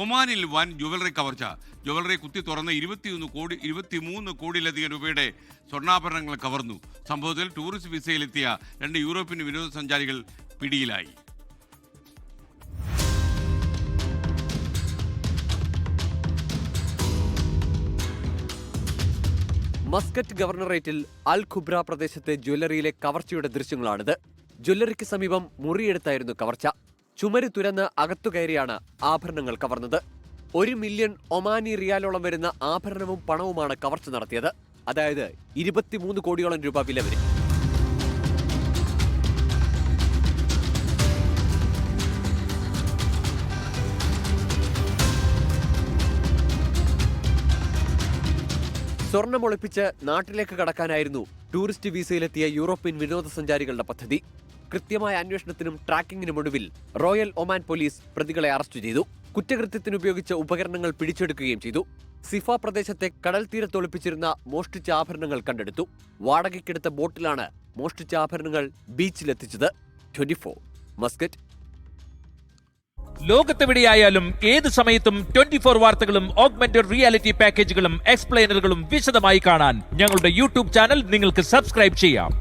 ഒമാനിൽ വൻ ജ്വല്ലറി കവർച്ച. ജ്വല്ലറി കുത്തി തുറന്ന് 23 കോടിയിലധികം രൂപയുടെ സ്വർണ്ണാഭരണങ്ങൾ കവർന്നു. സംഭവത്തിൽ ടൂറിസ്റ്റ് വിസയിലെത്തിയ 2 യൂറോപ്യൻ വിനോദസഞ്ചാരികൾ പിടിയിലായി. മസ്കറ്റ് ഗവർണറേറ്റിൽ അൽ ഖുബ്ര പ്രദേശത്തെ ജ്വല്ലറിയിലെ കവർച്ചയുടെ ദൃശ്യങ്ങളാണിത്. ജ്വല്ലറിക്ക് സമീപം മുറിയെടുത്തായിരുന്നു കവർച്ച. ചുമര് തുരന്ന് അകത്തു കയറിയാണ് ആഭരണങ്ങൾ കവർന്നത്. 1 മില്യൺ ഒമാനി റിയാലോളം വരുന്ന ആഭരണവും പണവുമാണ് കവർച്ച നടത്തിയത്. അതായത് 23 കോടിയോളം രൂപ വില വരും. സ്വർണം ഒളിപ്പിച്ച് നാട്ടിലേക്ക് കടക്കാനായിരുന്നു ടൂറിസ്റ്റ് വിസയിലെത്തിയ യൂറോപ്യൻ വിനോദസഞ്ചാരികളുടെ പദ്ധതി. കൃത്യമായ അന്വേഷണത്തിനും ട്രാക്കിങ്ങിനും ഒടുവിൽ റോയൽ ഒമാൻ പോലീസ് പ്രതികളെ അറസ്റ്റ് ചെയ്തു. കുറ്റകൃത്യത്തിനുപയോഗിച്ച ഉപകരണങ്ങൾ പിടിച്ചെടുക്കുകയും ചെയ്തു. സിഫ പ്രദേശത്തെ കടൽ തീരത്ത് ഒളിപ്പിച്ചിരുന്ന മോഷ്ടിച്ച ആഭരണങ്ങൾ കണ്ടെടുത്തു. വാടകയ്ക്കെടുത്ത ബോട്ടിലാണ് മോഷ്ടിച്ച ആഭരണങ്ങൾ ബീച്ചിലെത്തിച്ചത്. 24 മസ്കറ്റ്. ലോകത്തെവിടെയായാലും ഏത് സമയത്തും 24 വാർത്തകളും ഓഗ്മെന്റഡ് റിയാലിറ്റി പാക്കേജുകളും എക്സ്പ്ലെയിനറുകളും വിശദമായി കാണാൻ ഞങ്ങളുടെ യൂട്യൂബ് ചാനൽ നിങ്ങൾക്ക് സബ്സ്ക്രൈബ് ചെയ്യാം.